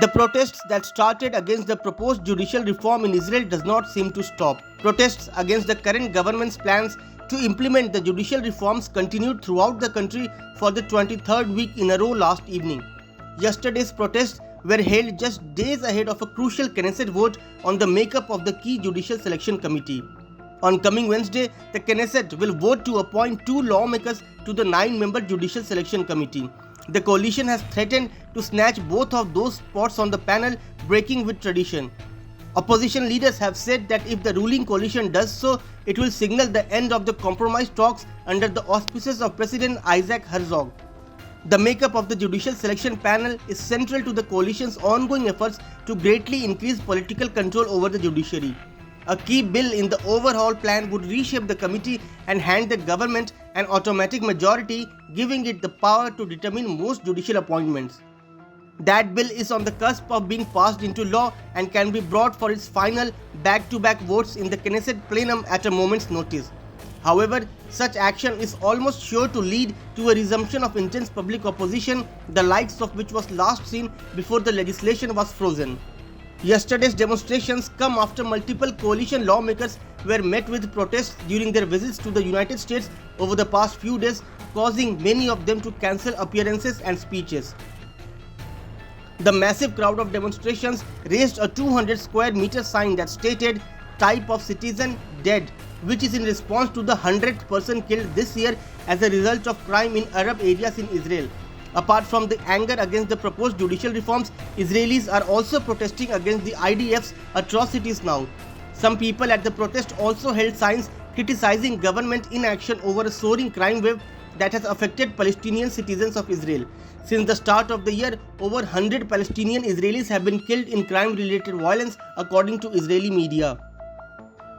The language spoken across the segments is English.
The protests that started against the proposed judicial reform in Israel does not seem to stop. Protests against the current government's plans to implement the judicial reforms continued throughout the country for the 23rd week in a row last evening. Yesterday's protests were held just days ahead of a crucial Knesset vote on the makeup of the key Judicial Selection Committee. On coming Wednesday, the Knesset will vote to appoint 2 lawmakers to the 9-member Judicial Selection Committee. The coalition has threatened to snatch both of those spots on the panel, breaking with tradition. Opposition leaders have said that if the ruling coalition does so, it will signal the end of the compromise talks under the auspices of President Isaac Herzog. The makeup of the Judicial Selection Panel is central to the coalition's ongoing efforts to greatly increase political control over the judiciary. A key bill in the overhaul plan would reshape the committee and hand the government an automatic majority, giving it the power to determine most judicial appointments. That bill is on the cusp of being passed into law and can be brought for its final back-to-back votes in the Knesset plenum at a moment's notice. However, such action is almost sure to lead to a resumption of intense public opposition, the likes of which was last seen before the legislation was frozen. Yesterday's demonstrations come after multiple coalition lawmakers were met with protests during their visits to the United States over the past few days, causing many of them to cancel appearances and speeches. The massive crowd of demonstrations raised a 200 square meter sign that stated "Type of citizen dead," which is in response to the 100th person killed this year as a result of crime in Arab areas in Israel. Apart from the anger against the proposed judicial reforms, Israelis are also protesting against the IDF's atrocities now. Some people at the protest also held signs criticizing government inaction over a soaring crime wave that has affected Palestinian citizens of Israel. Since the start of the year, over 100 Palestinian Israelis have been killed in crime-related violence, according to Israeli media.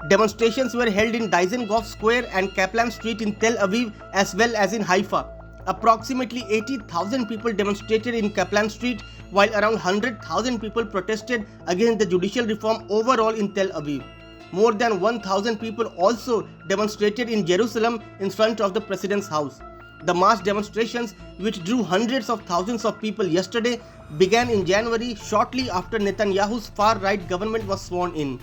Demonstrations were held in Dizengoff Square and Kaplan Street in Tel Aviv as well as in Haifa. Approximately 80,000 people demonstrated in Kaplan Street, while around 100,000 people protested against the judicial reform overall in Tel Aviv. More than 1,000 people also demonstrated in Jerusalem in front of the president's house. The mass demonstrations, which drew hundreds of thousands of people yesterday, began in January shortly after Netanyahu's far-right government was sworn in.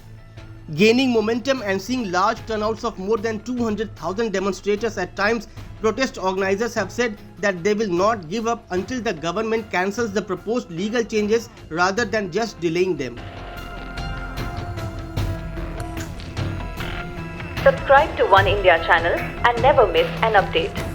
Gaining momentum and seeing large turnouts of more than 200,000 demonstrators at times, protest organizers have said that they will not give up until the government cancels the proposed legal changes rather than just delaying them. Subscribe to Oneindia channel and never miss an update.